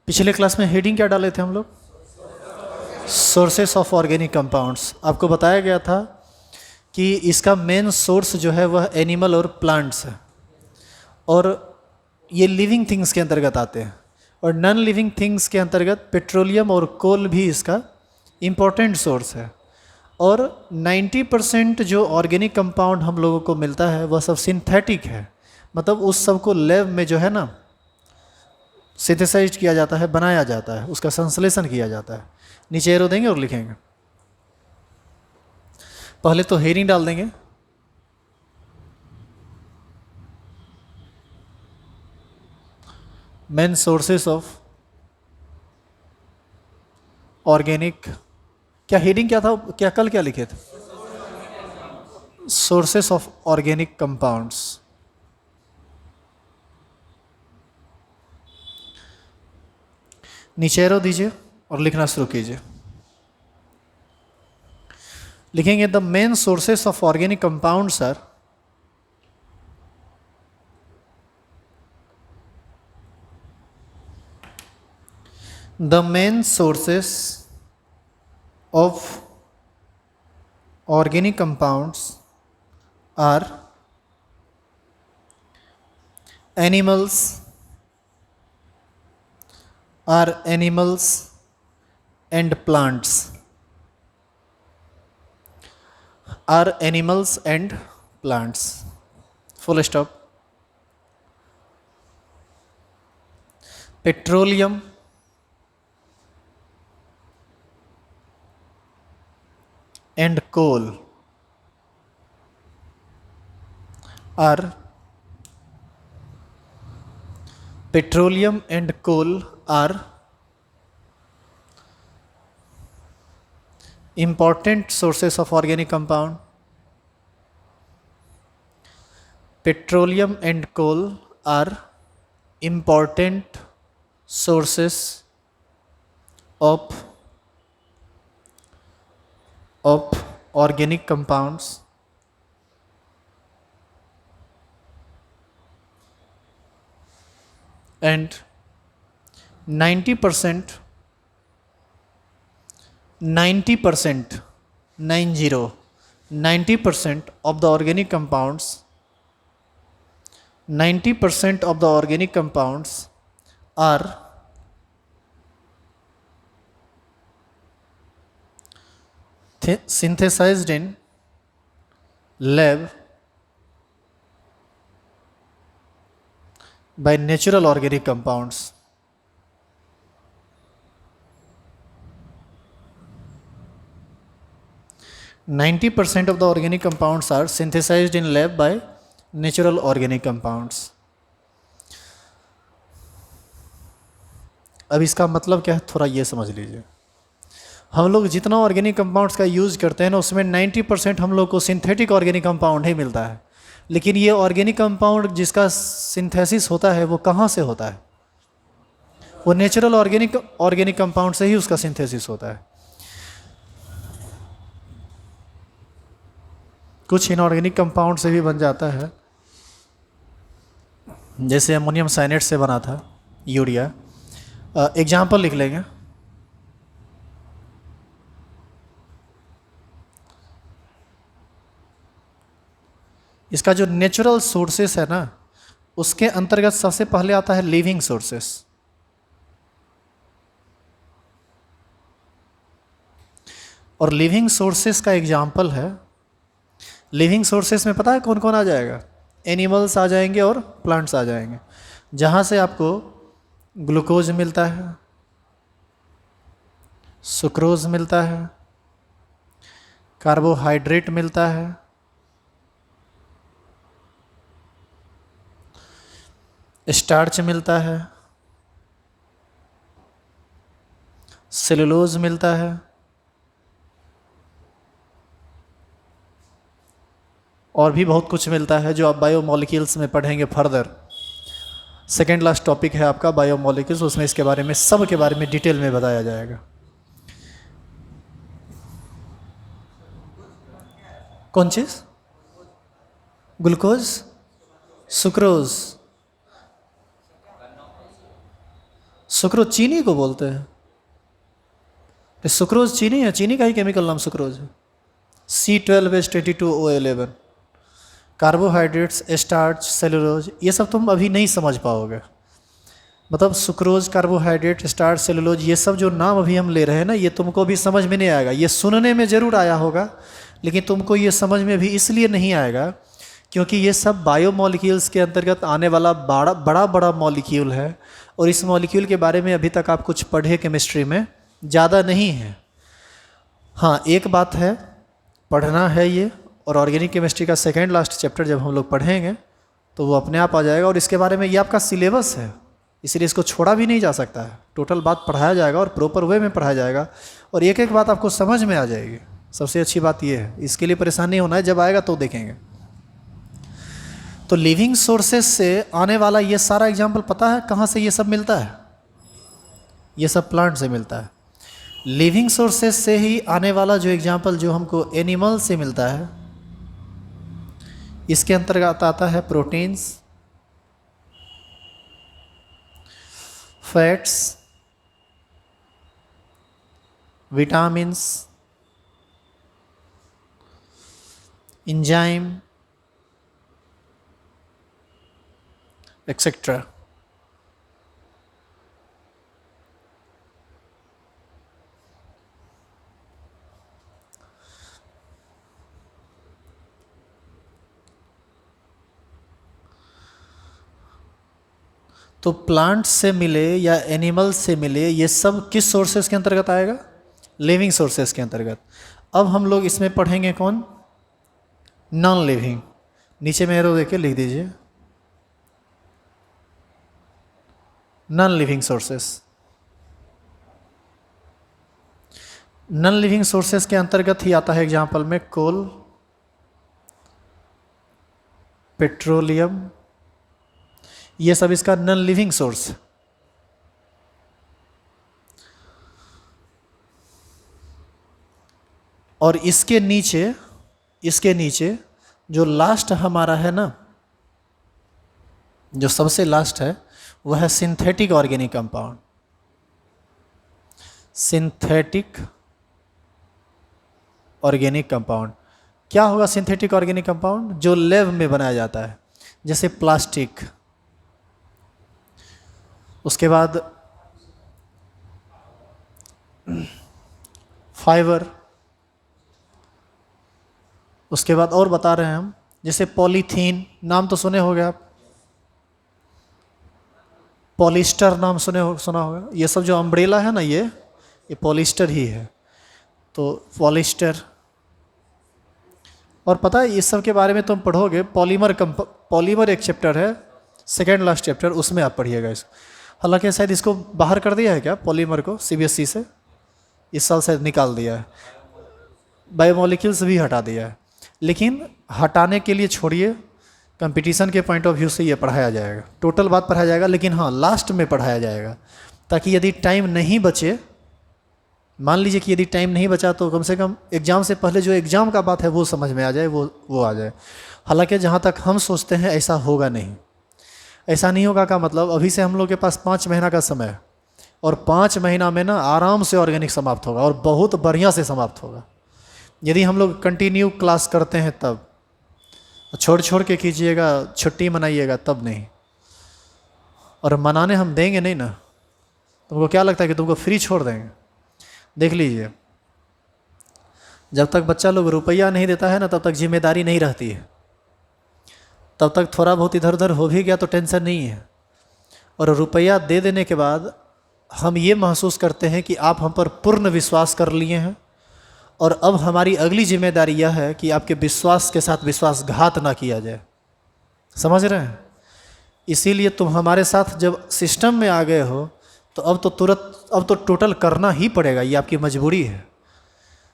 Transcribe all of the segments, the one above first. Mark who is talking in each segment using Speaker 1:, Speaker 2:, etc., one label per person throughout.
Speaker 1: पिछले क्लास में हेडिंग क्या डाले थे हम लोग? Sources of organic compounds. आपको बताया गया था कि इसका मेन सोर्स जो है वह एनिमल और प्लांट्स है, और ये लिविंग थिंग्स के अंतर्गत आते हैं, और नॉन लिविंग थिंग्स के अंतर्गत पेट्रोलियम और कोल भी इसका इम्पोर्टेंट सोर्स है। और 90% जो ऑर्गेनिक कंपाउंड हम लोगों को मिलता है वह सब सिंथेटिक है, मतलब उस सब को लैब में जो है ना सिंथेसाइज किया जाता है, बनाया जाता है, उसका संश्लेषण किया जाता है। नीचे एरो देंगे और लिखेंगे। पहले तो हेडिंग डाल देंगे, मेन सोर्सेस ऑफ ऑर्गेनिक। क्या हेडिंग क्या था, क्या कल क्या लिखे थे? Sources of organic compounds. नीचे एरो दीजिए और लिखना शुरू कीजिए। लिखेंगे the main sources of organic compounds are the main sources of organic compounds are animals and plants, are animals and plants, full stop. Petroleum and coal are important sources of organic compound. Petroleum and coal are important sources of organic compounds, and 90% 90% of the organic compounds 90% of the organic compounds are synthesized in lab by natural organic compounds. Ninety percent of the organic compounds are synthesized in lab by natural organic compounds. अब इसका मतलब क्या है, थोड़ा ये समझ लीजिए। हम लोग जितना ऑर्गेनिक कंपाउंड्स का यूज़ करते हैं ना, उसमें 90% हम लोग को सिंथेटिक ऑर्गेनिक कंपाउंड ही मिलता है। लेकिन ये ऑर्गेनिक कंपाउंड जिसका सिंथेसिस होता है वो कहाँ से होता है? वो नेचुरल ऑर्गेनिक कंपाउंड से ही उसका सिंथेसिस होता है। कुछ इनऑर्गेनिक कंपाउंड से भी बन जाता है, जैसे अमोनियम साइनेट से बना था यूरिया। एग्जाम्पल लिख लेंगे। इसका जो नेचुरल सोर्सेस है ना, उसके अंतर्गत सबसे पहले आता है लिविंग सोर्सेस। और लिविंग सोर्सेस का एग्जाम्पल है, लिविंग सोर्सेस में पता है कौन कौन आ जाएगा? एनिमल्स आ जाएंगे और प्लांट्स आ जाएंगे, जहाँ से आपको ग्लूकोज मिलता है, सुक्रोज मिलता है, कार्बोहाइड्रेट मिलता है, स्टार्च मिलता है, सेलुलोज मिलता है, और भी बहुत कुछ मिलता है जो आप बायोमोलिक्यूल्स में पढ़ेंगे फर्दर। सेकेंड लास्ट टॉपिक है आपका बायोमोलिक्यूल्स, उसमें इसके बारे में सब के बारे में डिटेल में बताया जाएगा। कौन चीज़? ग्लूकोज, सुक्रोज, सुक्रोज चीनी को बोलते हैं। ये सुक्रोज चीनी है, चीनी का ही केमिकल नाम सुक्रोज है। C12H22O11। कार्बोहाइड्रेट्स, स्टार्च, सेलुलोज, ये सब तुम अभी नहीं समझ पाओगे। मतलब सुक्रोज, कार्बोहाइड्रेट, स्टार्च, सेलुलोज, ये सब जो नाम अभी हम ले रहे हैं ना, ये तुमको अभी समझ में नहीं आएगा। ये सुनने में ज़रूर आया होगा, लेकिन तुमको ये समझ में भी इसलिए नहीं आएगा क्योंकि ये सब बायोमॉलिक्यूल्स के अंतर्गत आने वाला बड़ा बड़ा मॉलिक्यूल है, और इस मॉलिक्यूल के बारे में अभी तक आप कुछ पढ़े केमिस्ट्री में ज़्यादा नहीं है। हाँ, एक बात है, पढ़ना है ये, और ऑर्गेनिक केमिस्ट्री का सेकेंड लास्ट चैप्टर जब हम लोग पढ़ेंगे तो वो अपने आप आ जाएगा, और इसके बारे में ये आपका सिलेबस है, इसलिए इसको छोड़ा भी नहीं जा सकता है। टोटल बात पढ़ाया जाएगा और प्रॉपर वे में पढ़ाया जाएगा, और एक एक बात आपको समझ में आ जाएगी। सबसे अच्छी बात ये है, इसके लिए परेशान नहीं होना है, जब आएगा तो देखेंगे। तो लिविंग सोर्सेस से आने वाला ये सारा एग्जाम्पल पता है कहाँ से ये सब मिलता है? ये सब प्लांट से मिलता है। लिविंग सोर्सेस से ही आने वाला जो एग्जाम्पल जो हमको एनिमल से मिलता है, इसके अंतर्गत आता है proteins, fats, vitamins, enzyme, etcetera. तो प्लांट से मिले या एनिमल से मिले, ये सब किस सोर्सेस के अंतर्गत आएगा? लिविंग सोर्सेस के अंतर्गत। अब हम लोग इसमें पढ़ेंगे कौन? Non living. नीचे में एरो देके लिख दीजिए, non living sources. Non living sources के अंतर्गत ही आता है एग्जाम्पल में कोल, पेट्रोलियम, ये सब इसका नॉन लिविंग सोर्स। और इसके नीचे जो लास्ट हमारा है ना, जो सबसे लास्ट है, वह है synthetic organic compound. Synthetic organic compound क्या होगा? सिंथेटिक ऑर्गेनिक कंपाउंड जो लैब में बनाया जाता है, जैसे प्लास्टिक, उसके बाद फाइबर, उसके बाद और बता रहे हैं हम, जैसे पॉलीथीन, नाम तो सुने होंगे आप, पॉलिस्टर नाम सुना होगा। ये सब जो अम्ब्रेला है ना, ये पॉलिस्टर ही है। तो पॉलिस्टर, और पता है इस सब के बारे में तुम पढ़ोगे, पॉलीमर एक चैप्टर है, सेकेंड लास्ट चैप्टर, उसमें आप पढ़िएगा इसको। हालांकि शायद इसको बाहर कर दिया है क्या, पॉलीमर को, CBSE से इस साल शायद निकाल दिया है, बायोमोलिक्यूल्स भी हटा दिया है। लेकिन हटाने के लिए छोड़िए, कंपटीशन के पॉइंट ऑफ व्यू से ये पढ़ाया जाएगा, टोटल बात पढ़ाया जाएगा, लेकिन हाँ लास्ट में पढ़ाया जाएगा, ताकि यदि टाइम नहीं बचे, मान लीजिए कि यदि टाइम नहीं बचा, तो कम से कम एग्ज़ाम से पहले जो एग्ज़ाम का बात है वो समझ में आ जाए, वो आ जाए। हालांकि जहाँ तक हम सोचते हैं ऐसा होगा नहीं। ऐसा नहीं होगा का मतलब, अभी से हम लोग के पास 5 महीना का समय है, और 5 महीना में ना आराम से ऑर्गेनिक समाप्त होगा, और बहुत बढ़िया से समाप्त होगा। यदि हम लोग कंटिन्यू क्लास करते हैं तब, छोड़ के कीजिएगा, छुट्टी मनाइएगा तब नहीं। और मनाने हम देंगे नहीं ना, तुमको क्या लगता है कि तुमको फ्री छोड़ देंगे? देख लीजिए, जब तक बच्चा लोग रुपया नहीं देता है ना, तब तक जिम्मेदारी नहीं रहती है। तब तक थोड़ा बहुत इधर उधर हो भी गया तो टेंशन नहीं है, और रुपया दे देने के बाद हम ये महसूस करते हैं कि आप हम पर पूर्ण विश्वास कर लिए हैं, और अब हमारी अगली जिम्मेदारी यह है कि आपके विश्वास के साथ विश्वासघात ना किया जाए। समझ रहे हैं? इसीलिए तुम हमारे साथ जब सिस्टम में आ गए हो, तो अब तो टोटल करना ही पड़ेगा, ये आपकी मजबूरी है,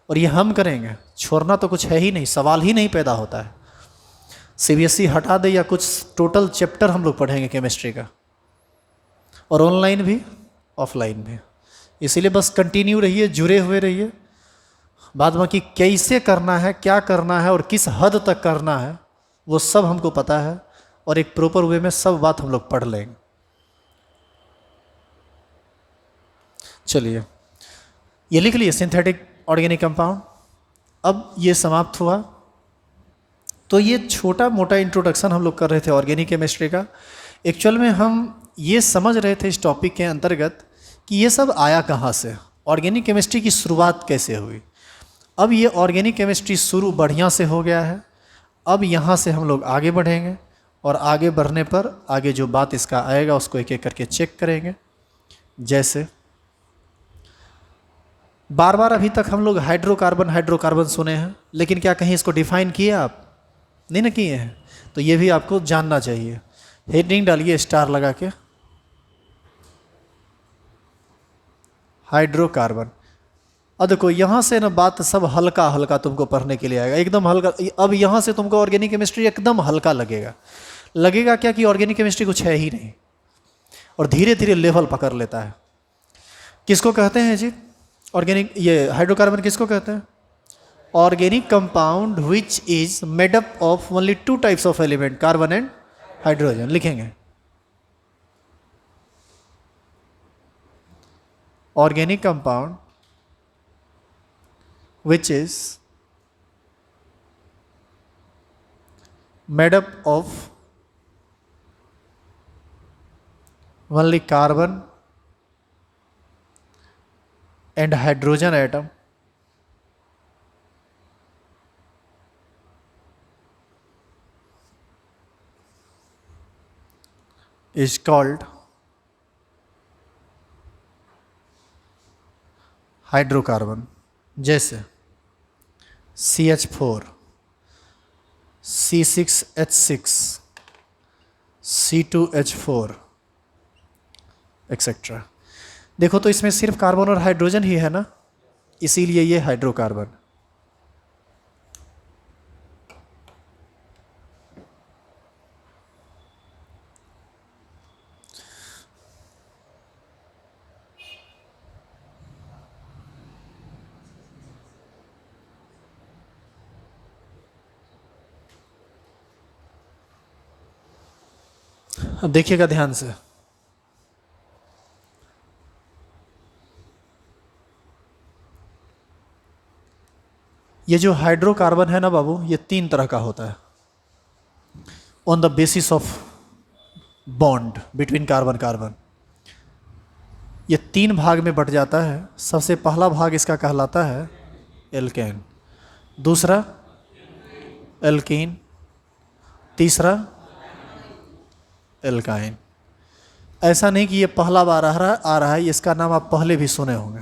Speaker 1: और ये हम करेंगे। छोड़ना तो कुछ है ही नहीं, सवाल ही नहीं पैदा होता है। CBSE हटा दे या कुछ, टोटल चैप्टर हम लोग पढ़ेंगे केमिस्ट्री का, और ऑनलाइन भी ऑफलाइन भी। इसीलिए बस कंटिन्यू रहिए, जुड़े हुए रहिए। बाद बाकी कैसे करना है, क्या करना है और किस हद तक करना है, वो सब हमको पता है, और एक प्रॉपर वे में सब बात हम लोग पढ़ लेंगे। चलिए ये लिख लिए सिंथेटिक ऑर्गेनिक कंपाउंड। अब ये समाप्त हुआ। तो ये छोटा मोटा इंट्रोडक्शन हम लोग कर रहे थे ऑर्गेनिक केमिस्ट्री का। एक्चुअल में हम ये समझ रहे थे इस टॉपिक के अंतर्गत कि ये सब आया कहाँ से, ऑर्गेनिक केमिस्ट्री की शुरुआत कैसे हुई। अब ये ऑर्गेनिक केमिस्ट्री शुरू बढ़िया से हो गया है। अब यहाँ से हम लोग आगे बढ़ेंगे और आगे बढ़ने पर आगे जो बात इसका आएगा उसको एक एक करके चेक करेंगे। जैसे बार बार अभी तक हम लोग हाइड्रोकार्बन सुने हैं, लेकिन क्या कहीं इसको डिफाइन किए आप? नहीं ना किए हैं। तो ये भी आपको जानना चाहिए। हेडिंग डालिए स्टार लगा के, हाइड्रोकार्बन। अब देखो यहाँ से ना बात सब हल्का हल्का तुमको पढ़ने के लिए आएगा, एकदम हल्का। अब यहाँ से तुमको ऑर्गेनिक केमिस्ट्री एकदम हल्का लगेगा क्या कि ऑर्गेनिक केमिस्ट्री कुछ है ही नहीं, और धीरे धीरे लेवल पकड़ लेता है। किसको कहते हैं जी ऑर्गेनिक, ये हाइड्रोकार्बन किसको कहते हैं? Organic compound which is made up of only 2 types of element, carbon and hydrogen. लिखेंगे organic compound which is made up of only carbon and hydrogen atom is called hydrocarbon. जैसे CH4, C6H6, C2H4 etcetera. देखो तो इसमें सिर्फ carbon और hydrogen ही है ना, इसीलिए ये हाइड्रोकार्बन। अब देखिएगा ध्यान से, ये जो हाइड्रोकार्बन है ना बाबू, ये 3 तरह का होता है on the basis of bond between carbon carbon. ये 3 भाग में बट जाता है। सबसे पहला भाग इसका कहलाता है एल्केन, दूसरा एल्कीन, तीसरा एल्काइन। ऐसा नहीं कि ये पहला बार आ रहा है, इसका नाम आप पहले भी सुने होंगे।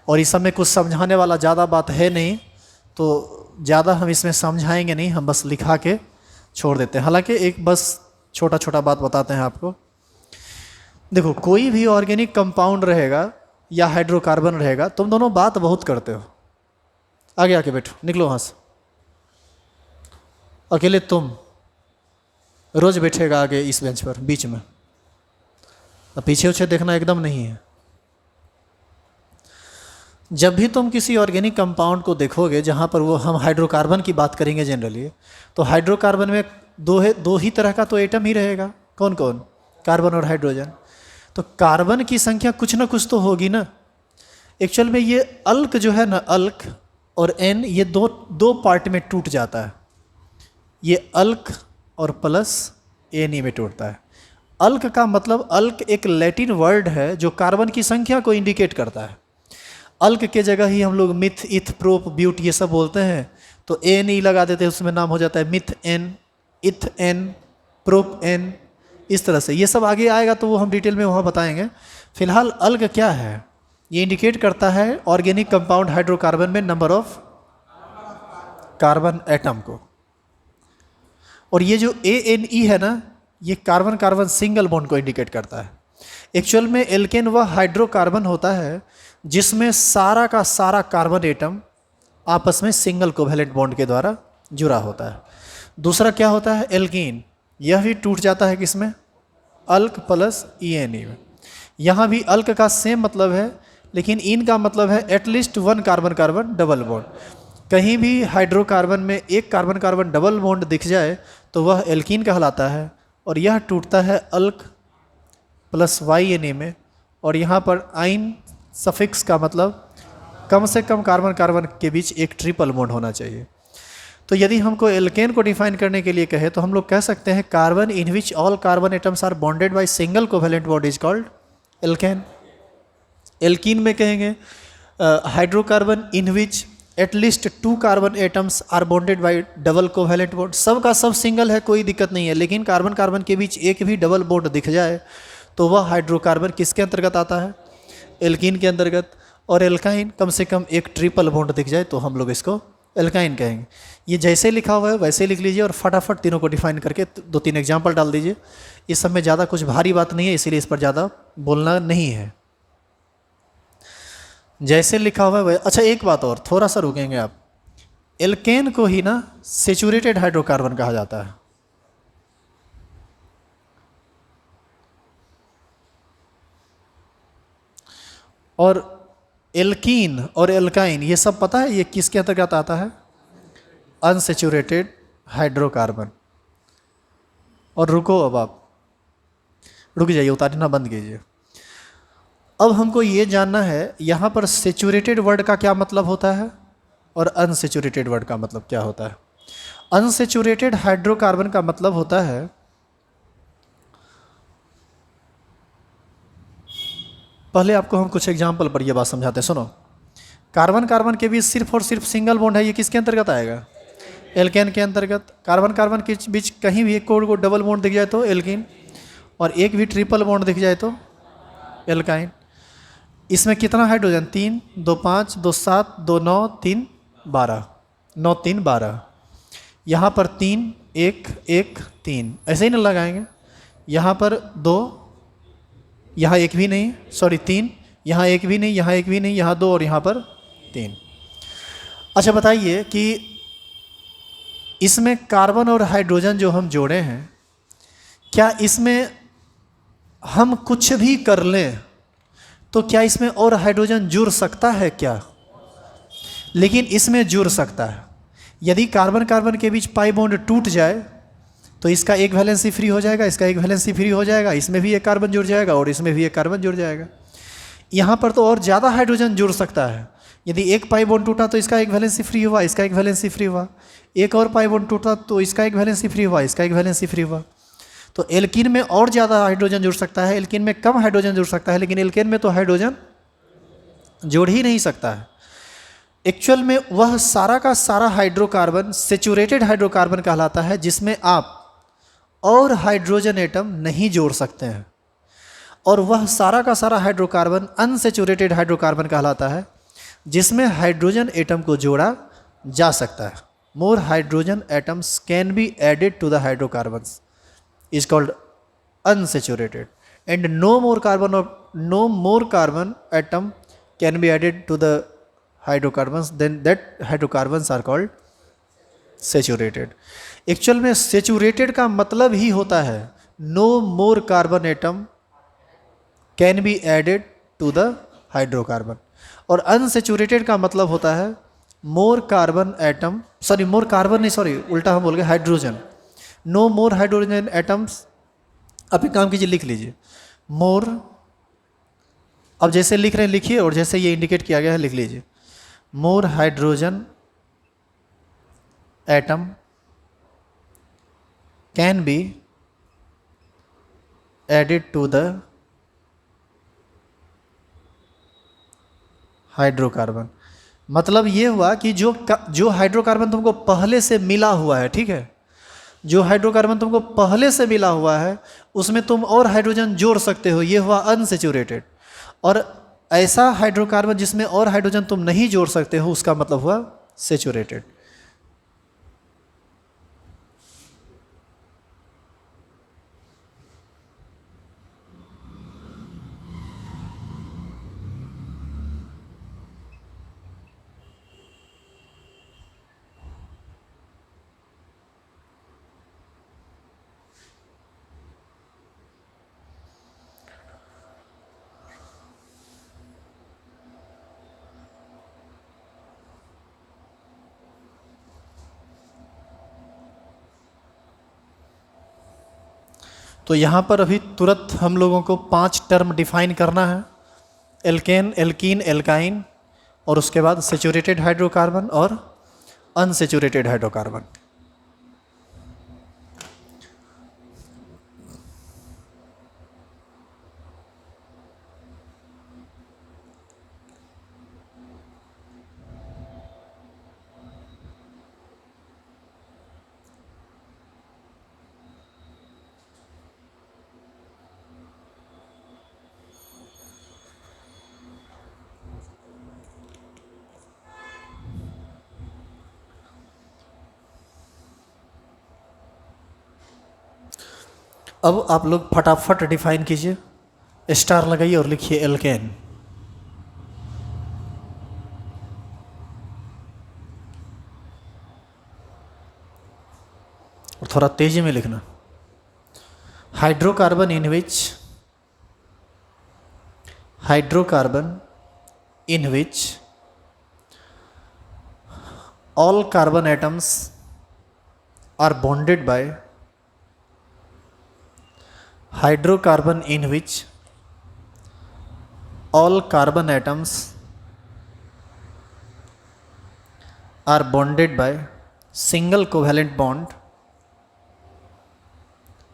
Speaker 1: और इस समय कुछ समझाने वाला ज़्यादा बात है नहीं, तो ज़्यादा हम इसमें समझाएंगे नहीं, हम बस लिखा के छोड़ देते हैं। हालांकि एक बस छोटा छोटा बात बताते हैं आपको। देखो कोई भी ऑर्गेनिक कंपाउंड रहेगा या हाइड्रोकार्बन रहेगा, तुम दोनों बात बहुत करते हो। आगे आके बैठो, निकलो वहाँ से। अकेले तुम रोज बैठेगा आगे इस बेंच पर बीच में, अब पीछे उछे देखना एकदम नहीं है। जब भी तुम किसी ऑर्गेनिक कंपाउंड को देखोगे जहाँ पर वो हम हाइड्रोकार्बन की बात करेंगे जनरली, तो हाइड्रोकार्बन में दो ही तरह का तो एटम ही रहेगा। कौन कौन? कार्बन और हाइड्रोजन। तो कार्बन की संख्या कुछ ना कुछ तो होगी ना। एक्चुअल में ये अल्क जो है ना, अल्क और एन, ये दो पार्ट में टूट जाता है। ये अल्क और प्लस एन में टूटता है। अल्क का मतलब, अल्क एक लैटिन वर्ड है जो कार्बन की संख्या को इंडिकेट करता है। अल्क के जगह ही हम लोग मिथ, इथ, प्रोप, ब्यूट ये सब बोलते हैं, तो एन ई लगा देते हैं, उसमें नाम हो जाता है मिथ एन, इथ एन, प्रोप एन। इस तरह से ये सब आगे आएगा तो वो हम डिटेल में वहाँ बताएंगे। फिलहाल अल्क क्या है? ये इंडिकेट करता है ऑर्गेनिक कंपाउंड हाइड्रोकार्बन में नंबर ऑफ कार्बन एटम को। और ये जो ANE है ना, ये कार्बन कार्बन सिंगल बॉन्ड को इंडिकेट करता है। एक्चुअल में एल्केन वह हाइड्रोकार्बन होता है जिसमें सारा का सारा कार्बन एटम आपस में सिंगल कोवैलेंट बॉन्ड के द्वारा जुड़ा होता है। दूसरा क्या होता है? एल्कीन। यह भी टूट जाता है किसमें? अल्क प्लस ENE में। यहाँ भी अल्क का सेम मतलब है, लेकिन इन का मतलब है at least 1 carbon carbon double bond. कहीं भी हाइड्रोकार्बन में एक कार्बन कार्बन डबल बॉन्ड दिख जाए तो वह एल्कीन कहलाता है, और यह टूटता है अल्क प्लस YNA में, और यहाँ पर आइन सफिक्स का मतलब कम से कम कार्बन कार्बन के बीच एक ट्रिपल बॉन्ड होना चाहिए। तो यदि हमको एल्केन को डिफाइन करने के लिए कहे तो हम लोग कह सकते हैं carbon in which all carbon atoms are bonded by single covalent bond is called alkane. Alkene में कहेंगे hydrocarbon in which at least 2 carbon atoms are bonded by double covalent bond. सब का सब सिंगल है, कोई दिक्कत नहीं है, लेकिन कार्बन कार्बन के बीच एक भी डबल बॉन्ड दिख जाए तो वह हाइड्रोकार्बन किसके अंतर्गत आता है? एल्कीन के अंतर्गत। और एल्काइन कम से कम एक ट्रिपल बॉन्ड दिख जाए तो हम लोग इसको एल्काइन कहेंगे। ये जैसे लिखा हुआ है वैसे लिख लीजिए और फटाफट तीनों को डिफाइन करके 2-3 एग्जाम्पल डाल दीजिए। इस सब में ज़्यादा कुछ भारी बात नहीं है, इसीलिए इस पर ज़्यादा बोलना नहीं है, जैसे लिखा हुआ है। अच्छा एक बात और, थोड़ा सा रुकेंगे आप। एल्केन को ही ना सेचुरेटेड हाइड्रोकार्बन कहा जाता है। और एल्कीन और एल्काइन ये सब पता है ये किसके अंतर्गत आता है? Unsaturated hydrocarbon. और रुको, अब आप रुक जाइए, उतारना बंद कीजिए। अब हमको ये जानना है यहाँ पर सेचुरेटेड वर्ड का क्या मतलब होता है और अनसेचुरेटेड वर्ड का मतलब क्या होता है। अनसेचुरेटेड हाइड्रोकार्बन का मतलब होता है पहले आपको हम कुछ एग्जाम्पल पर ये बात समझाते हैं, सुनो। कार्बन कार्बन के बीच सिर्फ और सिर्फ सिंगल बॉन्ड है, ये किसके अंतर्गत आएगा? एल्केन के अंतर्गत। कार्बन कार्बन के बीच कहीं भी एक को डबल बॉन्ड दिख जाए तो एल्कीन, और एक भी ट्रिपल बॉन्ड दिख जाए तो एल्काइन। इसमें कितना हाइड्रोजन? 3, 2 5, 2 7, 2 9, 3 12, 9 3 12। यहाँ पर 3 1 1 3 ऐसे ही ना लगाएंगे। यहाँ पर 2, यहाँ एक भी नहीं, सॉरी 3, यहाँ एक भी नहीं, यहाँ एक भी नहीं, यहाँ 2 और यहाँ पर 3। अच्छा बताइए कि इसमें कार्बन और हाइड्रोजन जो हम जोड़े हैं, क्या इसमें हम कुछ भी कर लें तो क्या इसमें और हाइड्रोजन जुड़ सकता है क्या? लेकिन इसमें जुड़ सकता है। यदि कार्बन कार्बन के बीच पाई बॉन्ड टूट जाए तो इसका एक वैलेंसी फ्री हो जाएगा, इसका एक वैलेंसी फ्री हो जाएगा, इसमें भी एक कार्बन जुड़ जाएगा और इसमें भी एक कार्बन जुड़ जाएगा। यहाँ पर तो और ज़्यादा हाइड्रोजन जुड़ सकता है। यदि एक पाई बॉन्ड टूटा तो इसका एक वैलेंसी फ्री हुआ, इसका एक वैलेंसी फ्री हुआ, एक और पाई बॉन्ड टूटा तो इसका एक वैलेंसी फ्री हुआ, इसका एक वैलेंसी फ्री हुआ। तो एल्कीन में और ज़्यादा हाइड्रोजन जुड़ सकता है, एल्कीन में कम हाइड्रोजन जुड़ सकता है, लेकिन एल्केन में तो हाइड्रोजन जोड़ ही नहीं सकता है। एक्चुअल में वह सारा का सारा हाइड्रोकार्बन सेचुरेटेड हाइड्रोकार्बन कहलाता है, जिसमें आप और हाइड्रोजन एटम नहीं जोड़ सकते हैं। और वह सारा का सारा हाइड्रोकार्बन अनसेचुरेटेड हाइड्रोकार्बन कहलाता है, जिसमें हाइड्रोजन एटम को जोड़ा जा सकता है। More hydrogen atoms can be added to the hydrocarbons is called unsaturated, and no more carbon atom can be added to the hydrocarbons, then that hydrocarbons are called saturated. Actual में saturated का मतलब ही होता है no more carbon atom can be added to the hydrocarbon, और unsaturated का मतलब होता है more carbon atom, sorry more carbon नहीं, सॉरी उल्टा हम बोल गए, hydrogen. No more hydrogen atoms. आप एक काम कीजिए, लिख लीजिए मोर। अब जैसे लिख रहे हैं लिखिए, और जैसे ये इंडिकेट किया गया है लिख लीजिए। More hydrogen atom can be added to the hydrocarbon. मतलब ये हुआ कि जो हाइड्रोकार्बन तुमको पहले से मिला हुआ है, ठीक है, जो हाइड्रोकार्बन तुमको पहले से मिला हुआ है उसमें तुम और हाइड्रोजन जोड़ सकते हो, ये हुआ अनसेचुरेटेड। और ऐसा हाइड्रोकार्बन जिसमें और हाइड्रोजन तुम नहीं जोड़ सकते हो, उसका मतलब हुआ सेचुरेटेड। तो यहाँ पर अभी तुरंत हम लोगों को 5 टर्म डिफाइन करना है। एल्केन, एल्कीन, एल्काइन, और उसके बाद सेचुरेटेड हाइड्रोकार्बन और अनसेचुरेटेड हाइड्रोकार्बन। अब आप लोग फटाफट डिफाइन कीजिए, स्टार लगाइए और लिखिए एल्केन। और थोड़ा तेजी में लिखना। Hydrocarbon in which all carbon atoms are bonded by hydrocarbon in which all carbon atoms are bonded by single covalent bond.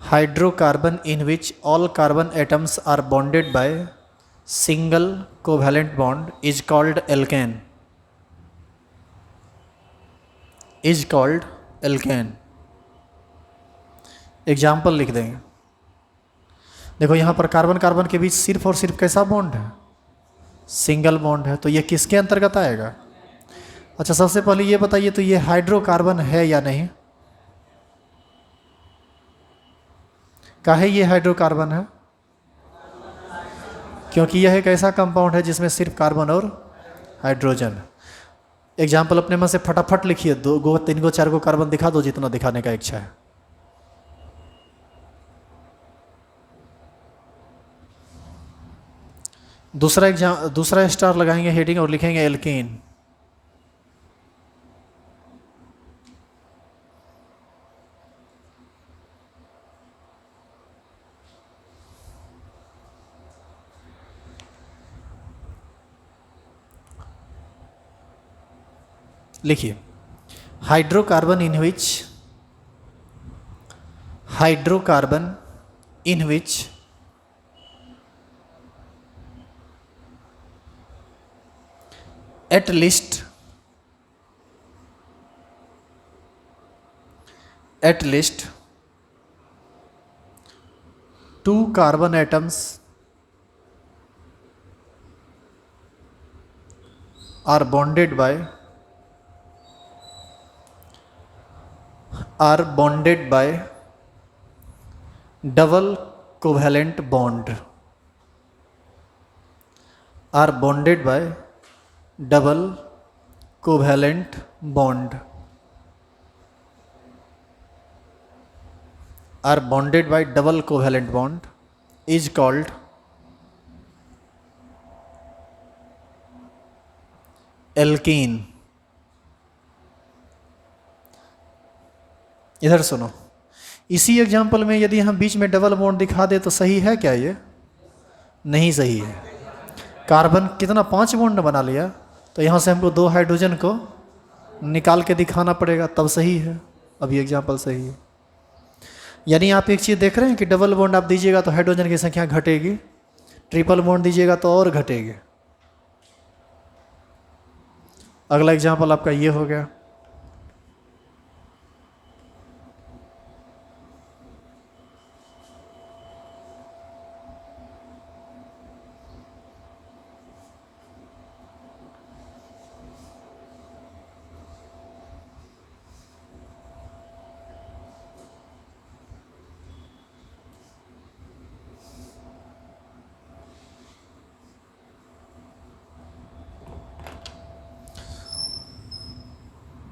Speaker 1: Hydrocarbon in which all carbon atoms are bonded by single covalent bond is called alkane. Example लिख देंगे। देखो यहाँ पर carbon carbon के बीच सिर्फ और सिर्फ कैसा बॉन्ड है? सिंगल बॉन्ड है। तो ये किसके अंतर्गत आएगा? अच्छा, सबसे पहले ये बताइए, तो ये हाइड्रोकार्बन है या नहीं? काहे ये हाइड्रोकार्बन है? क्योंकि यह एक ऐसा कंपाउंड है जिसमें सिर्फ कार्बन और हाइड्रोजन। एग्जाम्पल अपने मन से फटाफट लिखिए, 2 गो 3 गो 4 गो कार्बन दिखा दो, जितना दिखाने का इच्छा है। दूसरा स्टार लगाएंगे हेडिंग और लिखेंगे एल्केन। लिखिए, hydrocarbon in which at least 2 carbon atoms are bonded by double covalent bond. Are bonded by double covalent bond. Are bonded by double covalent bond is called alkene. इधर सुनो, इसी example में यदि हम बीच में डबल बॉन्ड दिखा दे तो सही है क्या? ये नहीं सही है। कार्बन कितना 5 बॉन्ड बना लिया, तो यहाँ से हमको 2 हाइड्रोजन को निकाल के दिखाना पड़ेगा, तब सही है। अब ये एग्जाम्पल सही है। यानी आप एक चीज़ देख रहे हैं कि डबल बॉन्ड आप दीजिएगा तो हाइड्रोजन की संख्या घटेगी, ट्रिपल बॉन्ड दीजिएगा तो और घटेगी। अगला एग्जाम्पल आपका ये हो गया।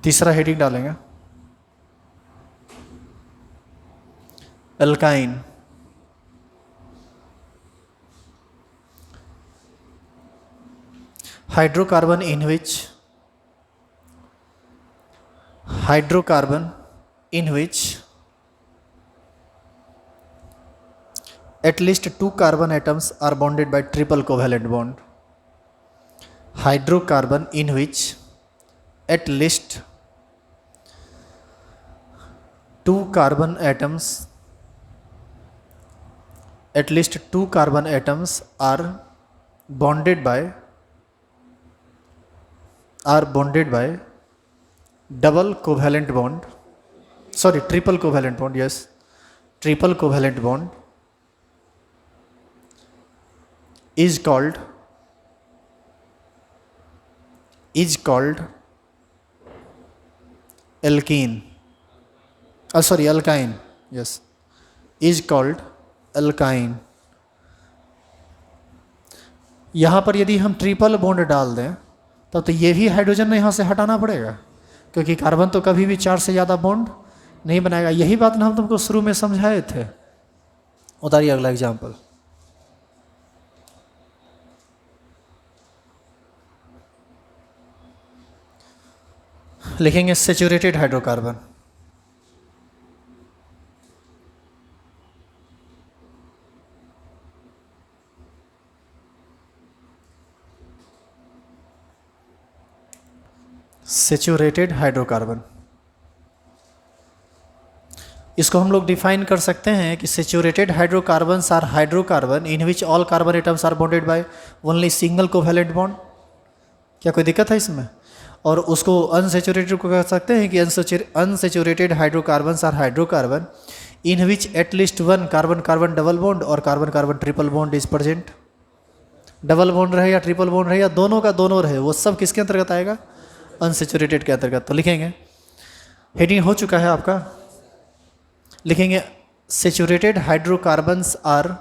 Speaker 1: तीसरा हेडिंग डालेंगे, alkyne. Hydrocarbon in which at least 2 carbon atoms are bonded by triple covalent bond. hydrocarbon in which at least two carbon atoms are bonded by triple covalent bond is called alkene. Alkyne. Yes, is called alkyne. यहाँ पर यदि हम triple bond डाल दें तब तो ये भी हाइड्रोजन यहाँ से हटाना पड़ेगा, क्योंकि कार्बन तो कभी भी 4 से ज़्यादा बॉन्ड नहीं बनाएगा। यही बात ना हम तुमको शुरू में समझाए थे। उतारिए अगला एग्जाम्पल। लिखेंगे सैचुरेटेड हाइड्रोकार्बन। सैचुरेटेड हाइड्रोकार्बन, इसको हम लोग डिफाइन कर सकते हैं कि saturated hydrocarbons are hydrocarbon in which all carbon atoms are bonded by only single covalent bond. क्या कोई दिक्कत है इसमें? और उसको अनसैचुरेटेड को कह सकते हैं कि unsaturated hydrocarbons are hydrocarbon in which at least one carbon carbon double bond और carbon carbon triple bond is present. Double bond रहे या ट्रिपल बॉन्ड रहे या दोनों का दोनों रहे, वो सब किसके अंतर्गत आएगा? अनसैचुरेटेड के अंतर्गत। तो लिखेंगे, हेडिंग हो चुका है आपका, लिखेंगे saturated hydrocarbons are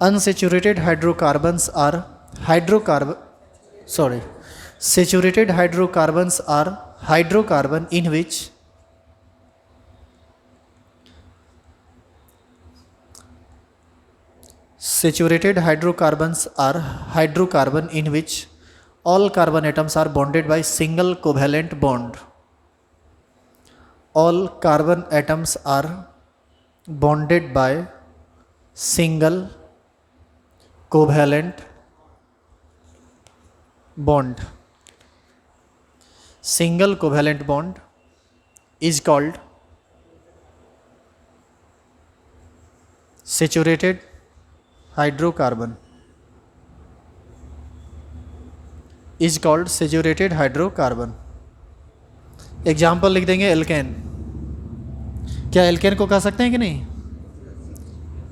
Speaker 1: unsaturated hydrocarbons are saturated hydrocarbons are hydrocarbon in which saturated hydrocarbons are hydrocarbon in which all carbon atoms are bonded by single covalent bond. All carbon atoms are bonded by single covalent bond. Single covalent bond is called saturated hydrocarbon. Is called saturated hydrocarbon. Example लिख देंगे alkene. क्या alkene को कह सकते हैं कि नहीं?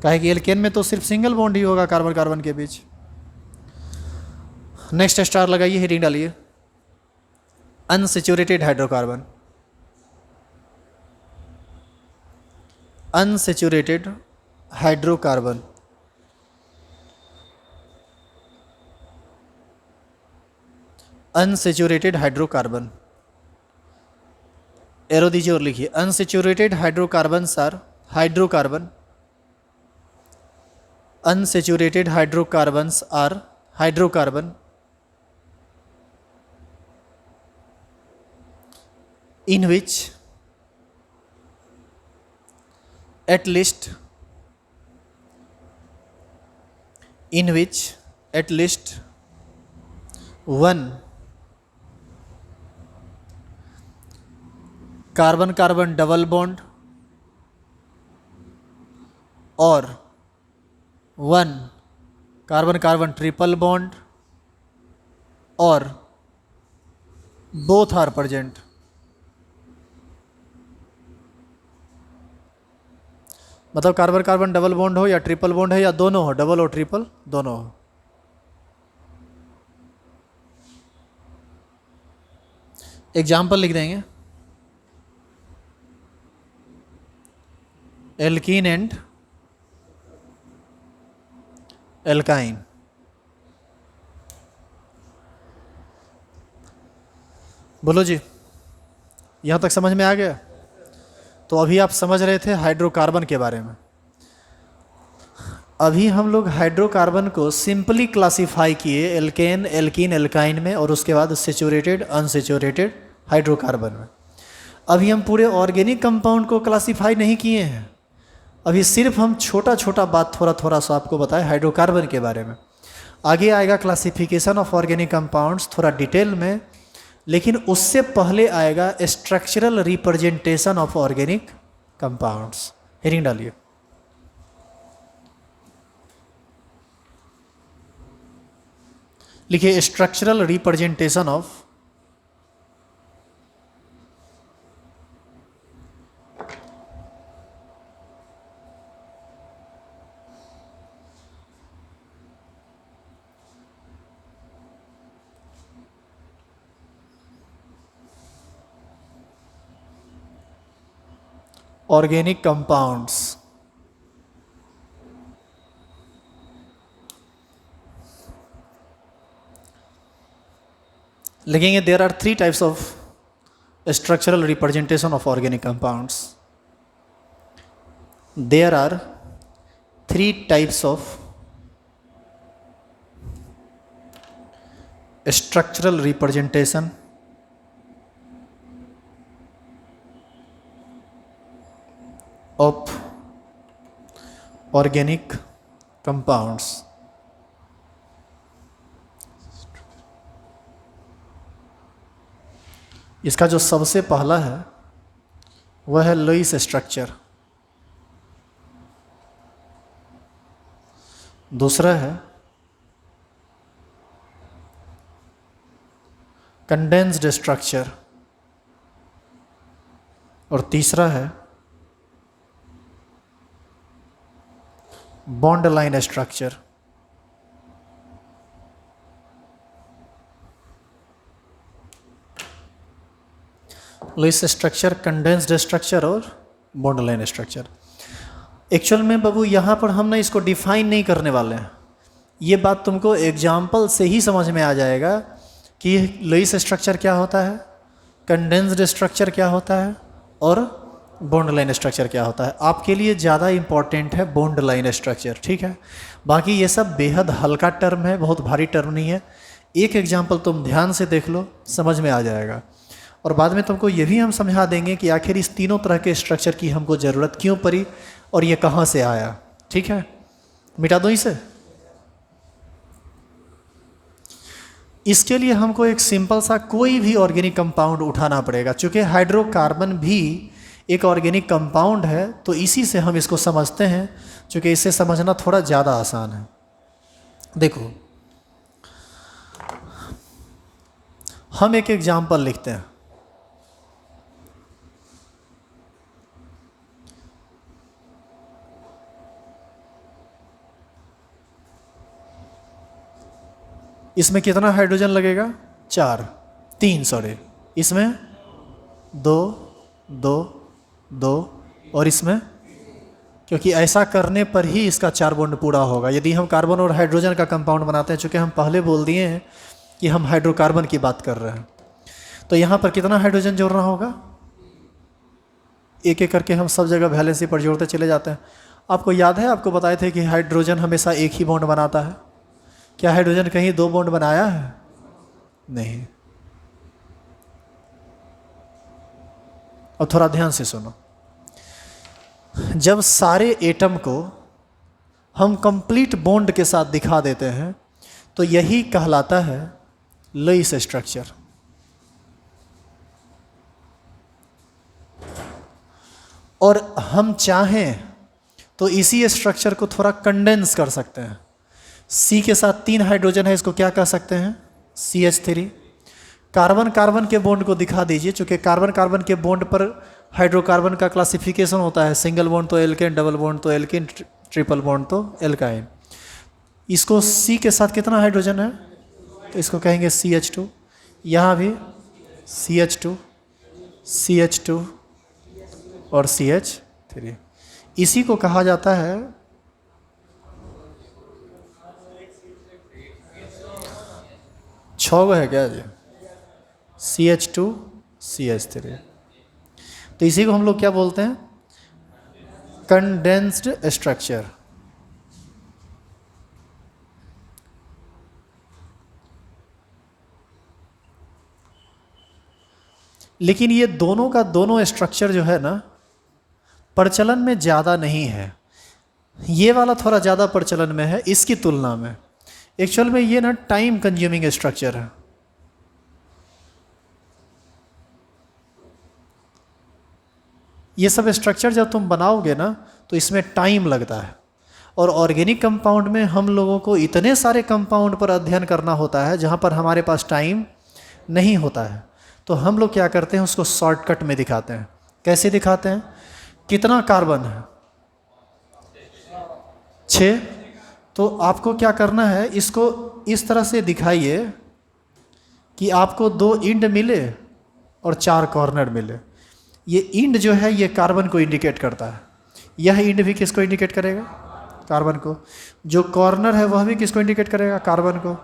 Speaker 1: कहे कि एल्केन में तो सिर्फ सिंगल बॉन्ड ही होगा कार्बन कार्बन के बीच। नेक्स्ट स्टार लगाइए, हेडिंग डालिए unsaturated hydrocarbon. Unsaturated hydrocarbon unsaturated hydrocarbon, arrow दीजिए और लिखिए unsaturated hydrocarbons are hydrocarbon. Unsaturated hydrocarbons are hydrocarbon in which at least one carbon carbon double bond और one carbon carbon triple bond और both are present. मतलब carbon carbon double bond हो या triple bond है या दोनों हो, double और ट्रिपल दोनों हो। एग्जाम्पल लिख देंगे एल्कीन एंड एल्काइन। बोलो जी, यहाँ तक समझ में आ गया? तो अभी आप समझ रहे थे हाइड्रोकार्बन के बारे में। अभी हम लोग हाइड्रोकार्बन को सिंपली क्लासिफाई किए एल्केन, एल्कीन, एल्काइन में और उसके बाद सैचुरेटेड, अनसैचुरेटेड हाइड्रोकार्बन में। अभी हम पूरे ऑर्गेनिक कंपाउंड को क्लासिफाई नहीं किए हैं, अभी सिर्फ हम छोटा छोटा बात थोड़ा थोड़ा सा आपको बताएं हाइड्रोकार्बन के बारे में। आगे आएगा क्लासिफिकेशन ऑफ ऑर्गेनिक कंपाउंड्स थोड़ा डिटेल में, लेकिन उससे पहले आएगा structural representation of organic compounds. Heading डालिए। लिखिए structural representation of organic compounds. लिखेंगे there are 3 types of structural representation of organic compounds. There are 3 types of structural representation of organic compounds. इसका जो सबसे पहला है वह है लुईस स्ट्रक्चर, दूसरा है कंडेंस्ड स्ट्रक्चर और तीसरा है bond line structure. Lewis structure, condensed structure और बॉन्ड लाइन स्ट्रक्चर। एक्चुअल में बाबू यहाँ पर हम ना इसको डिफाइन नहीं करने वाले हैं, ये बात तुमको एग्जाम्पल से ही समझ में आ जाएगा कि लुईस स्ट्रक्चर क्या होता है, कंडेंस्ड स्ट्रक्चर क्या होता है और बॉन्ड लाइन स्ट्रक्चर क्या होता है। आपके लिए ज़्यादा इम्पॉर्टेंट है बॉन्ड लाइन स्ट्रक्चर, ठीक है। बाकी ये सब बेहद हल्का टर्म है, बहुत भारी टर्म नहीं है। एक एग्जाम्पल तुम ध्यान से देख लो, समझ में आ जाएगा। और बाद में तुमको ये भी हम समझा देंगे कि आखिर इस तीनों तरह के स्ट्रक्चर की हमको ज़रूरत क्यों पड़ी और ये कहाँ से आया, ठीक है। मिटा दो इसे। इसके लिए हमको एक सिंपल सा कोई भी ऑर्गेनिक कंपाउंड उठाना पड़ेगा। चूँकि हाइड्रोकार्बन भी एक ऑर्गेनिक कंपाउंड है तो इसी से हम इसको समझते हैं, चूँकि इसे समझना थोड़ा ज़्यादा आसान है। देखो हम एक एग्जाम्पल लिखते हैं। इसमें कितना हाइड्रोजन लगेगा? 3 सॉरी, इसमें 2 2 2 और इसमें, क्योंकि ऐसा करने पर ही इसका 4 बॉन्ड पूरा होगा। यदि हम कार्बन और हाइड्रोजन का कंपाउंड बनाते हैं, चूँकि हम पहले बोल दिए हैं कि हम हाइड्रोकार्बन की बात कर रहे हैं, तो यहाँ पर कितना हाइड्रोजन जोड़ना होगा? एक एक करके हम सब जगह वैलेंसी पर जोड़ते चले जाते हैं। आपको याद है, आपको बताए थे कि हाइड्रोजन हमेशा एक ही बॉन्ड बनाता है। क्या हाइड्रोजन कहीं 2 बॉन्ड बनाया है? नहीं। अब थोड़ा ध्यान से सुनो, जब सारे एटम को हम कंप्लीट बॉन्ड के साथ दिखा देते हैं तो यही कहलाता है लुईस स्ट्रक्चर। और हम चाहें तो इसी स्ट्रक्चर को थोड़ा कंडेंस कर सकते हैं। C के साथ 3 हाइड्रोजन है, इसको क्या कह सकते हैं? CH3। कार्बन कार्बन के बॉन्ड को दिखा दीजिए, चूँकि कार्बन कार्बन के बॉन्ड पर हाइड्रोकार्बन का क्लासिफिकेशन होता है, सिंगल बॉन्ड तो एल्केन, डबल बॉन्ड तो एल्केन, ट्रिपल बॉन्ड तो एल्काइन। इसको C के साथ कितना हाइड्रोजन है? तो इसको कहेंगे CH2। यहाँ भी CH2 CH2 और CH3। इसी को कहा जाता है छः है क्या जी? CH2 CH3। तो इसी को हम लोग क्या बोलते हैं? Condensed structure. लेकिन ये दोनों का दोनों स्ट्रक्चर जो है ना प्रचलन में ज़्यादा नहीं है, ये वाला थोड़ा ज़्यादा प्रचलन में है इसकी तुलना में। एक्चुअल में ये ना टाइम कंज्यूमिंग स्ट्रक्चर है। ये सब स्ट्रक्चर जब तुम बनाओगे ना तो इसमें टाइम लगता है। और ऑर्गेनिक कंपाउंड में हम लोगों को इतने सारे कंपाउंड पर अध्ययन करना होता है जहाँ पर हमारे पास टाइम नहीं होता है। तो हम लोग क्या करते हैं, उसको शॉर्टकट में दिखाते हैं। कैसे दिखाते हैं? कितना कार्बन है? 6। तो आपको क्या करना है, इसको इस तरह से दिखाइए कि आपको 2 इंड मिले और 4 कॉर्नर मिले। ये इंड जो है ये कार्बन को इंडिकेट करता है, यह इंड भी किसको इंडिकेट करेगा? कार्बन को। जो कॉर्नर है वह भी किसको इंडिकेट करेगा? कार्बन को।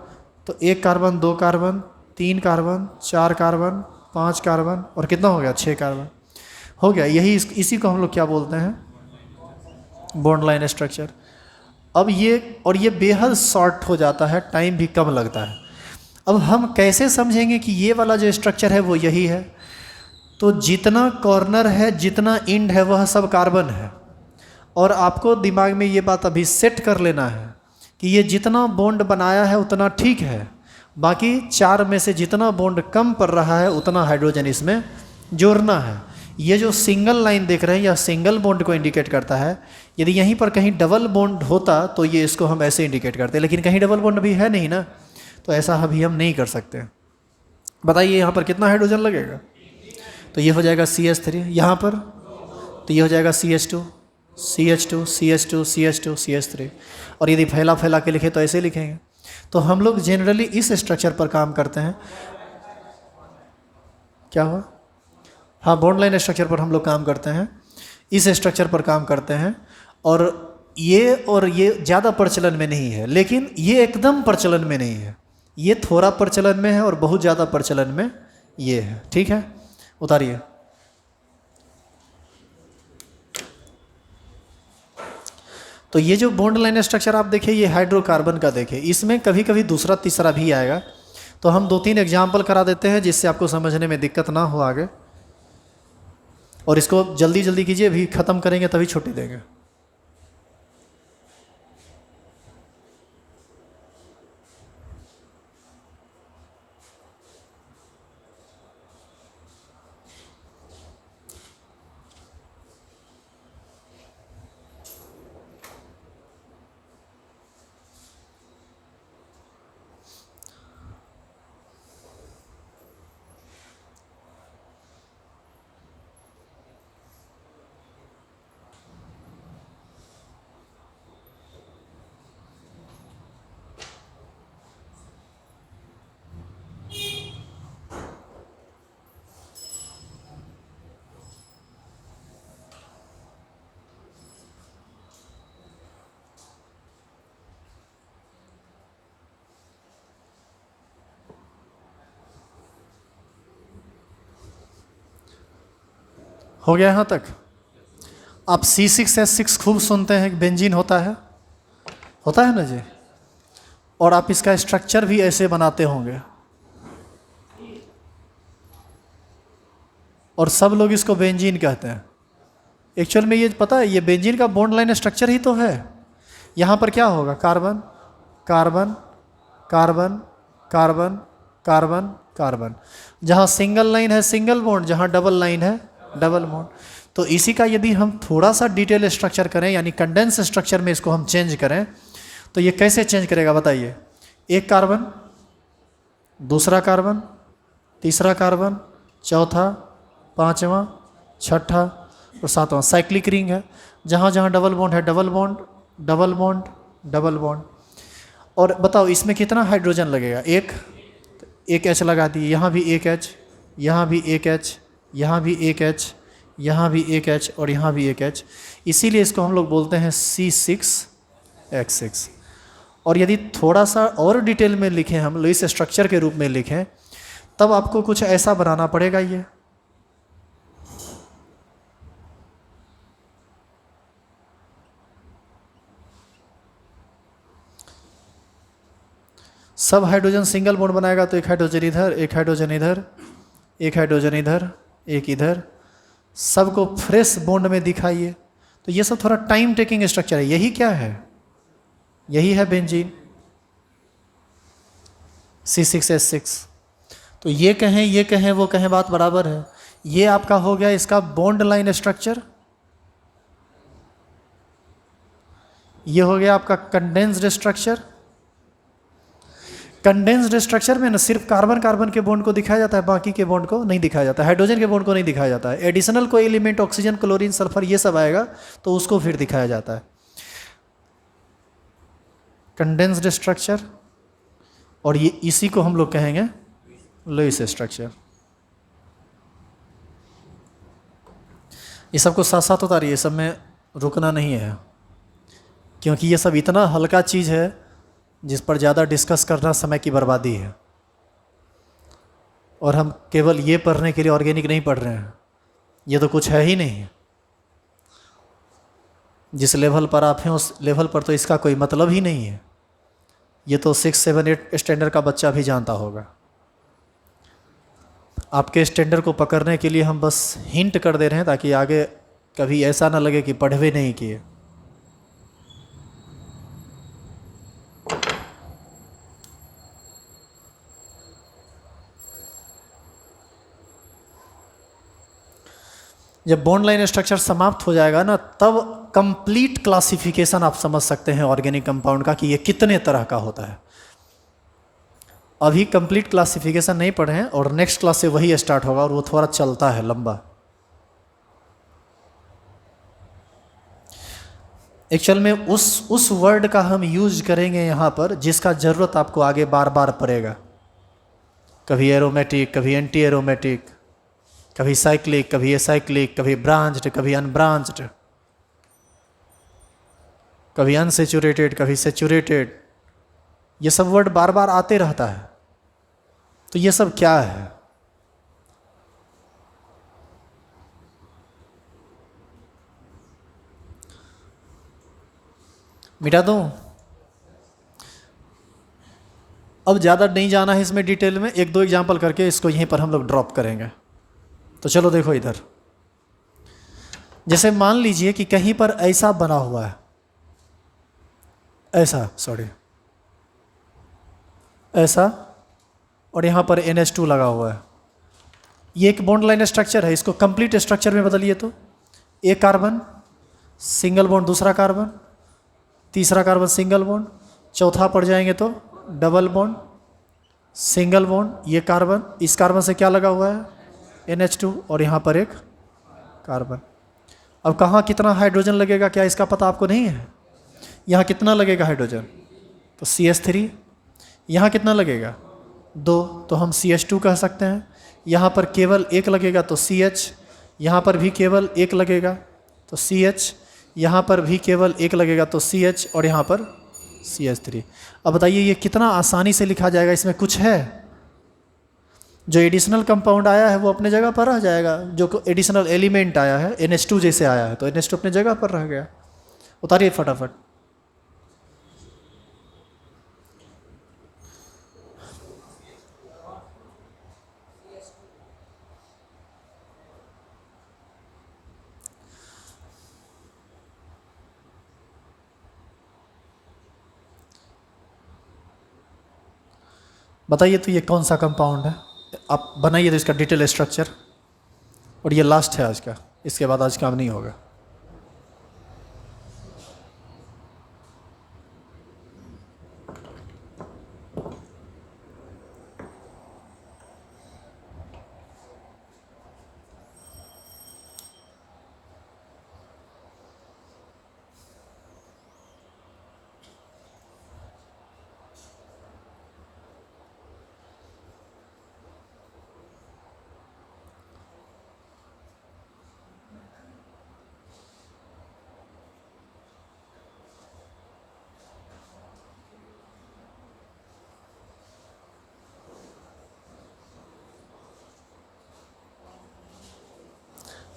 Speaker 1: तो 1 carbon, 2 carbon, 3 carbon, 4 carbon, 5 carbon और कितना हो गया? 6 कार्बन हो गया। यही इसी को हम लोग क्या बोलते हैं? Bond line structure. अब ये बेहद शॉर्ट हो जाता है, टाइम भी कम लगता है। अब हम कैसे समझेंगे कि ये वाला जो स्ट्रक्चर है वो यही है? तो जितना कॉर्नर है, जितना इंड है, वह सब कार्बन है। और आपको दिमाग में ये बात अभी सेट कर लेना है कि ये जितना बॉन्ड बनाया है उतना ठीक है, बाकी 4 में से जितना बॉन्ड कम पड़ रहा है उतना हाइड्रोजन इसमें जोड़ना है। ये जो सिंगल लाइन देख रहे हैं यह सिंगल बॉन्ड को इंडिकेट करता है। यदि यहीं पर कहीं डबल बॉन्ड होता तो ये इसको हम ऐसे इंडिकेट करते, लेकिन कहीं डबल बॉन्ड भी है नहीं ना, तो ऐसा अभी हम नहीं कर सकते। बताइए यहाँ पर कितना हाइड्रोजन लगेगा? तो ये हो जाएगा CH3। यहाँ पर तो ये हो जाएगा CH2, CH2, CH2, CH2, CH3। और यदि फैला फैला के लिखे तो ऐसे लिखेंगे। तो हम लोग जनरली इस स्ट्रक्चर पर काम करते हैं। क्या हुआ? हाँ, बॉन्ड लाइन स्ट्रक्चर पर हम लोग काम करते हैं, इस स्ट्रक्चर पर काम करते हैं। और ये ज़्यादा प्रचलन में नहीं है, लेकिन ये एकदम प्रचलन में नहीं है। ये थोड़ा प्रचलन में है और बहुत ज़्यादा प्रचलन में ये है। ठीक है, उतारिए। तो ये जो बॉन्ड लाइन स्ट्रक्चर आप देखिए, ये हाइड्रोकार्बन का देखिए, इसमें कभी कभी दूसरा तीसरा भी आएगा। तो हम 2-3 एग्जाम्पल करा देते हैं जिससे आपको समझने में दिक्कत ना हो आगे। और इसको जल्दी जल्दी कीजिए, भी ख़त्म करेंगे तभी छुट्टी देंगे। हो गया यहाँ तक? आप C6H6 खूब सुनते हैं, बेंजीन होता है ना जी। और आप इसका स्ट्रक्चर भी ऐसे बनाते होंगे, और सब लोग इसको बेंजीन कहते हैं। एक्चुअल में ये पता है, ये बेंजीन का बॉन्ड लाइन स्ट्रक्चर ही तो है। यहाँ पर क्या होगा? Carbon carbon carbon carbon carbon carbon. जहाँ सिंगल लाइन है सिंगल बॉन्ड, जहाँ डबल लाइन है डबल बॉन्ड। तो इसी का यदि हम थोड़ा सा डिटेल स्ट्रक्चर करें, यानी कंडेंस स्ट्रक्चर में इसको हम चेंज करें, तो ये कैसे चेंज करेगा बताइए? 1 कार्बन, दूसरा कार्बन, तीसरा कार्बन, चौथा, पाँचवा, छठा और सातवां। साइक्लिक रिंग है, जहाँ जहाँ डबल बॉन्ड है double bond double bond double bond. और बताओ इसमें कितना हाइड्रोजन लगेगा? एक H लगा दिए, यहाँ भी 1 H, यहाँ भी 1 H, यहाँ भी 1 H, यहाँ भी 1 H और यहाँ भी 1 H। इसीलिए इसको हम लोग बोलते हैं C6H6। और यदि थोड़ा सा और डिटेल में लिखें, हम लोग इस स्ट्रक्चर के रूप में लिखें, तब आपको कुछ ऐसा बनाना पड़ेगा। ये सब हाइड्रोजन सिंगल बॉन्ड बनाएगा, तो एक हाइड्रोजन इधर, एक हाइड्रोजन इधर, एक हाइड्रोजन इधर, एक इधर, सबको फ्रेश बॉन्ड में दिखाइए। तो ये सब थोड़ा टाइम टेकिंग स्ट्रक्चर है। यही क्या है? यही है बेंजीन C6H6। तो ये कहें वो कहें, बात बराबर है। ये आपका हो गया इसका बॉन्ड लाइन स्ट्रक्चर। ये हो गया आपका कंडेंस्ड स्ट्रक्चर। कंडेंस्ड स्ट्रक्चर में ना सिर्फ कार्बन कार्बन के बॉन्ड को दिखाया जाता है, बाकी के बॉन्ड को नहीं दिखाया जाता है, हाइड्रोजन के बॉन्ड को नहीं दिखाया जाता है। एडिशनल कोई एलिमेंट ऑक्सीजन, क्लोरीन, सल्फर ये सब आएगा तो उसको फिर दिखाया जाता है। कंडेंस्ड स्ट्रक्चर, और ये इसी को हम लोग कहेंगे लुईस स्ट्रक्चर। ये सबको साथ साथ उतारिए, सब में रुकना नहीं है, क्योंकि ये सब इतना हल्का चीज़ है जिस पर ज़्यादा डिस्कस करना समय की बर्बादी है। और हम केवल ये पढ़ने के लिए ऑर्गेनिक नहीं पढ़ रहे हैं, ये तो कुछ है ही नहीं। जिस लेवल पर आप हैं उस लेवल पर तो इसका कोई मतलब ही नहीं है। ये तो 6, 7, 8 स्टैंडर्ड का बच्चा भी जानता होगा। आपके स्टैंडर्ड को पकड़ने के लिए हम बस हिंट कर दे रहे हैं, ताकि आगे कभी ऐसा ना लगे कि पढ़वे नहीं किए। जब बॉन्ड लाइन स्ट्रक्चर समाप्त हो जाएगा ना, तब कंप्लीट क्लासिफिकेशन आप समझ सकते हैं ऑर्गेनिक कंपाउंड का, कि ये कितने तरह का होता है। अभी कंप्लीट क्लासिफिकेशन नहीं पढ़े हैं, और नेक्स्ट क्लास से वही स्टार्ट होगा, और वो थोड़ा चलता है लंबा। एक्चुअल में उस वर्ड का हम यूज करेंगे यहाँ पर जिसका ज़रूरत आपको आगे बार बार पड़ेगा। कभी एरोमेटिक, कभी एंटी एरोमेटिक, कभी साइक्लिक, कभी एसाइक्लिक, कभी ब्रांच्ड, कभी अनब्रांच्ड, कभी अनसेचुरेटेड, कभी सेचुरेटेड। ये सब वर्ड बार बार आते रहता है। तो ये सब क्या है? मिटा दूं? अब ज़्यादा नहीं जाना है इसमें डिटेल में, 1-2 एग्जाम्पल करके इसको यहीं पर हम लोग ड्रॉप करेंगे। तो चलो देखो इधर, जैसे मान लीजिए कि कहीं पर ऐसा बना हुआ है, ऐसा, और यहाँ पर NH2 लगा हुआ है। ये एक बॉन्ड लाइन स्ट्रक्चर है। इसको कंप्लीट स्ट्रक्चर में बदलिए तो एक कार्बन सिंगल बॉन्ड, दूसरा कार्बन, तीसरा कार्बन सिंगल बॉन्ड, चौथा पड़ जाएंगे तो डबल बॉन्ड, सिंगल बॉन्ड। ये कार्बन, इस कार्बन से क्या लगा हुआ है NH2, और यहाँ पर एक कार्बन। अब कहाँ कितना हाइड्रोजन लगेगा क्या इसका पता आपको नहीं है? यहाँ कितना लगेगा हाइड्रोजन? तो CH3। यहाँ कितना लगेगा? 2, तो हम CH2 कह सकते हैं। यहाँ पर केवल एक लगेगा तो CH, यहाँ पर भी केवल एक लगेगा तो CH, यहाँ पर भी केवल एक लगेगा तो CH, और यहाँ पर CH3। अब बताइए ये कितना आसानी से लिखा जाएगा? इसमें कुछ है? जो एडिशनल कंपाउंड आया है वो अपने जगह पर रह जाएगा। जो एडिशनल एलिमेंट आया है NH2 जैसे आया है तो NH2 अपने जगह पर रह गया। उतारिए फटाफट। बताइए तो ये कौन सा कंपाउंड है? आप बनाइए तो इसका डिटेल स्ट्रक्चर। और ये लास्ट है आज का, इसके बाद आज काम नहीं होगा।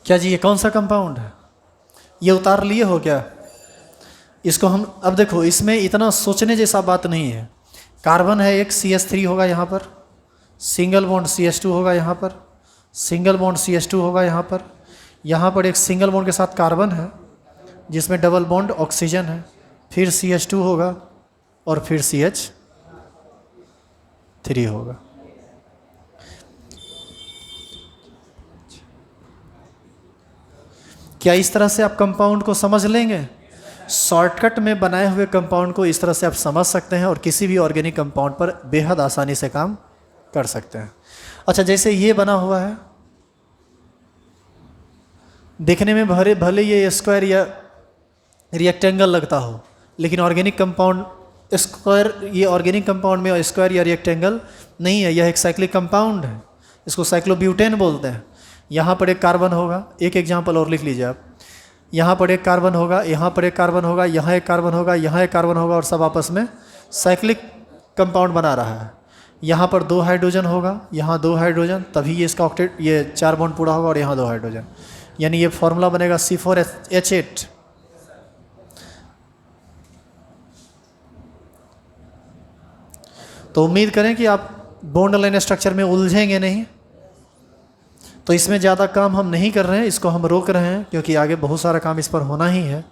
Speaker 1: क्या जी, ये कौन सा कंपाउंड है? ये उतार लिए हो क्या? इसको हम अब देखो, इसमें इतना सोचने जैसा बात नहीं है। कार्बन है एक, CH3 होगा यहाँ पर, सिंगल बॉन्ड CH2 होगा यहाँ पर, सिंगल बॉन्ड CH2 होगा यहाँ पर एक सिंगल बॉन्ड के साथ कार्बन है जिसमें डबल बॉन्ड ऑक्सीजन है, फिर CH2 होगा और फिर CH3 होगा। क्या इस तरह से आप कंपाउंड को समझ लेंगे? शॉर्टकट में बनाए हुए कंपाउंड को इस तरह से आप समझ सकते हैं और किसी भी ऑर्गेनिक कंपाउंड पर बेहद आसानी से काम कर सकते हैं। अच्छा, जैसे ये बना हुआ है, देखने में भले ये स्क्वायर या रेक्टेंगल लगता हो, लेकिन ऑर्गेनिक कंपाउंड स्क्वायर, ये ऑर्गेनिक कंपाउंड में स्क्वायर या रेक्टेंगल नहीं है, यह एक साइक्लिक कंपाउंड है। इसको साइक्लोब्यूटेन बोलते हैं। यहाँ पर एक कार्बन होगा, एक एग्जाम्पल और लिख लीजिए आप। यहाँ पर एक कार्बन होगा, यहाँ पर एक कार्बन होगा, यहाँ एक कार्बन होगा, यहाँ एक कार्बन होगा और सब आपस में साइक्लिक कंपाउंड बना रहा है। यहाँ पर 2 हाइड्रोजन होगा, यहाँ 2 हाइड्रोजन, तभी ये इसका ऑक्टेट, ये 4 बॉन्ड पूरा होगा और यहाँ 2 हाइड्रोजन, यानी ये फॉर्मूला बनेगा C4H8। तो उम्मीद करें कि आप बॉन्ड लाइन स्ट्रक्चर में उलझेंगे नहीं। तो इसमें ज़्यादा काम हम नहीं कर रहे हैं, इसको हम रोक रहे हैं क्योंकि आगे बहुत सारा काम इस पर होना ही है।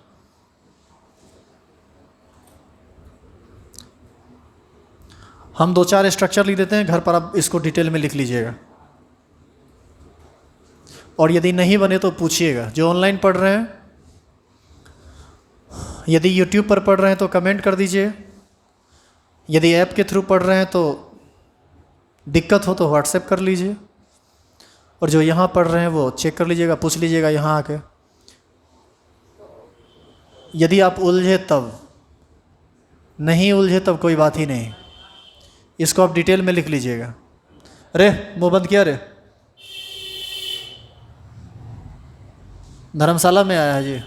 Speaker 1: हम 2-4 स्ट्रक्चर लिख देते हैं, घर पर आप इसको डिटेल में लिख लीजिएगा और यदि नहीं बने तो पूछिएगा। जो ऑनलाइन पढ़ रहे हैं, यदि यूट्यूब पर पढ़ रहे हैं तो कमेंट कर दीजिए, यदि ऐप के थ्रू पढ़ रहे हैं तो दिक्कत हो तो व्हाट्सएप कर लीजिए, और जो यहाँ पढ़ रहे हैं वो चेक कर लीजिएगा, पूछ लीजिएगा यहाँ आके। यदि आप उलझे तब, नहीं उलझे तब कोई बात ही नहीं, इसको आप डिटेल में लिख लीजिएगा। अरे मुँह बंद किया रे, धर्मशाला में आया है जी।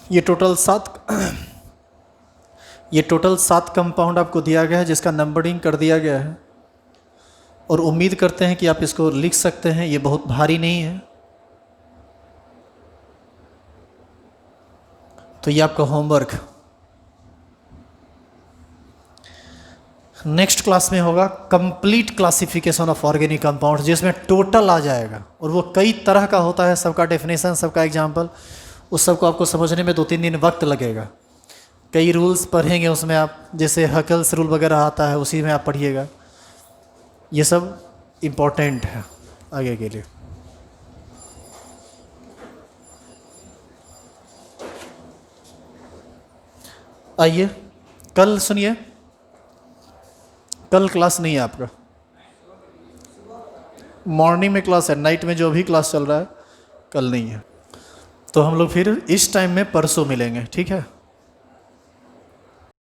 Speaker 1: ये टोटल 7 कंपाउंड आपको दिया गया है जिसका नंबरिंग कर दिया गया है, और उम्मीद करते हैं कि आप इसको लिख सकते हैं। ये बहुत भारी नहीं है। तो ये आपका होमवर्क नेक्स्ट क्लास में होगा, complete classification of organic compounds, जिसमें टोटल आ जाएगा, और वो कई तरह का होता है, सबका डेफिनेशन, सबका एग्जाम्पल, उस सब को आपको समझने में 2-3 दिन वक्त लगेगा। कई रूल्स पढ़ेंगे उसमें आप, जैसे हकल्स रूल वगैरह आता है, उसी में आप पढ़िएगा। ये सब इम्पोर्टेंट है आगे के लिए। आइए कल सुनिए, कल क्लास नहीं है आपका, मॉर्निंग में क्लास है, नाइट में जो भी क्लास चल रहा है कल नहीं है। तो हम लोग फिर इस टाइम में परसों मिलेंगे, ठीक है।